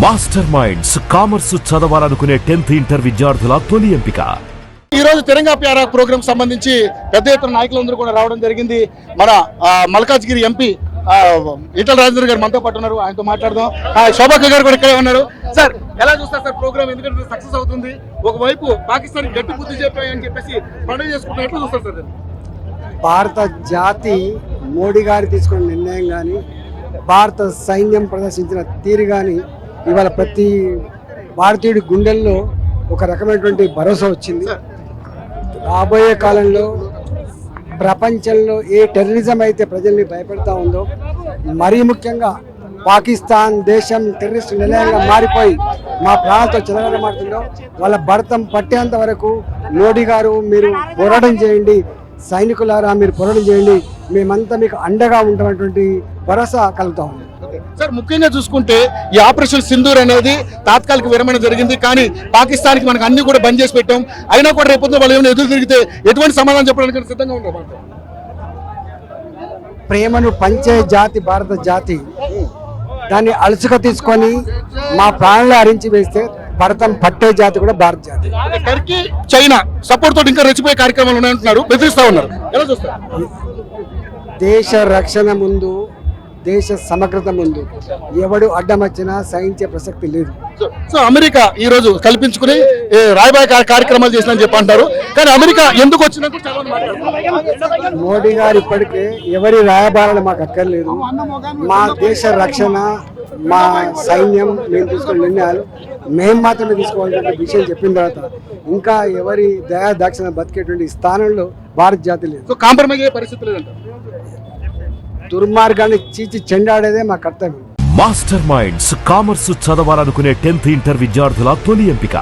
Master minds commerce చదవాలనుకునే 10th inter విద్యార్థుల తొలి ఎంపిక. ఈ రోజు తెలంగాణ ప్యారా ప్రోగ్రామ్ సంబంధించి పెద్ద ఎత్తున నాయకులందరూ కూడా రావడం జరిగింది. మన మల్కాజ్గిరి ఎంపీ ఈటల రాజేందర్ గారు మనతో పాటు ఉన్నారు, ఆయనతో మాట్లాడదాం. శోభాక గారు కూడా ఇక్కడే ఉన్నారు. సార్ ఎలా చూస్తారు సార్ ప్రోగ్రామ్? ఎందుకంటే సక్సెస్ అవుతుంది, ఒకవైపు పాకిస్తాన్ గట్టి బుద్ధి చెప్పాయని చెప్పేసి పండుగ చేసుకుంటారు, ఎట్లా చూస్తారు సార్? భారత జాతి మోడీ గారు తీసుకున్న నిర్ణయం కానీ, భారత సైన్యం ప్రదర్శించిన తీరు కానీ ఇవాళ ప్రతి భారతీయుడి గుండెల్లో ఒక రకమైనటువంటి భరోసా వచ్చింది. రాబోయే కాలంలో ప్రపంచంలో ఏ టెర్రరిజం అయితే ప్రజల్ని భయపెడతా ఉందో, మరీ ముఖ్యంగా పాకిస్తాన్ దేశం టెర్రరిస్ట్ నిలయంగా మారిపోయి మా ప్రాంతంతో చెలగడమాడుతుందో వాళ్ళ భరతం పట్టేంత వరకు మోడీ గారు మీరు పోరాటం చేయండి, సైనికులారా మీరు పోరాటం చేయండి, మేమంతా మీకు అండగా ఉంటామన్నటువంటి భరోసా కలుగుతా ఉంది. సార్ ముఖ్యంగా చూసుకుంటే ఈ ఆపరేషన్ సింధూర్ అనేది తాత్కాలిక విరమణ జరిగింది, కానీ పాకిస్తాన్కి మనకు అన్ని కూడా బంద్ చేసి పెట్టాం. అయినా కూడా రేపు వాళ్ళు ఏమైనా ఎదురు తిరిగితే ఎటువంటి సమాధానం చెప్పడానికి సిద్ధంగా ఉన్నారు? ప్రేమను పంచే జాతి భారత జాతి, దాన్ని అలసుక తీసుకొని మా ప్రాణాలు హరించి వేస్తే భరతం పట్టే జాతి కూడా భారత జాతి. టర్కీ చైనా సపోర్ట్ తోటి ఇంకా రెచ్చిపోయే కార్యక్రమాలు ఉన్నాయంటున్నారు, బెదిరిస్తా ఉన్నారు, ఎలా చూస్తారు? దేశ రక్షణ ముందు, దేశ సమగ్రత ముందు ఎవడు అడ్డం వచ్చినా సహించే ప్రసక్తి లేదు. సో అమెరికా ఈ రోజు కల్పించుకుని రాయబార కార్యక్రమాలు చేసిందని చెప్పి అంటారు, కానీ అమెరికా ఎందుకు వచ్చినట్టు మోడీ గారు ఇప్పటికే ఎవరి రాయబారాలు మాకు అక్కర్లేదు, మా దేశ రక్షణ, మా సైన్యం, మేము తీసుకునే నిర్ణయాలు మేము మాత్రమే తీసుకోవాల్సిన విషయం చెప్పిన తర్వాత ఇంకా ఎవరి దయా దాక్షిణ బతికేటువంటి స్థానంలో భారత జాతి లేదు. సో కాంప్రమైజ్ అయ్యే పరిస్థితి లేదంట. దుర్మార్గాన్ని చీచి చెండాడేదే మా కర్తవ్యం. మాస్టర్ మైండ్స్ కామర్స్ చదవాలనుకునే 10th ఇంటర్ విద్యార్థుల తొలి ఎంపిక.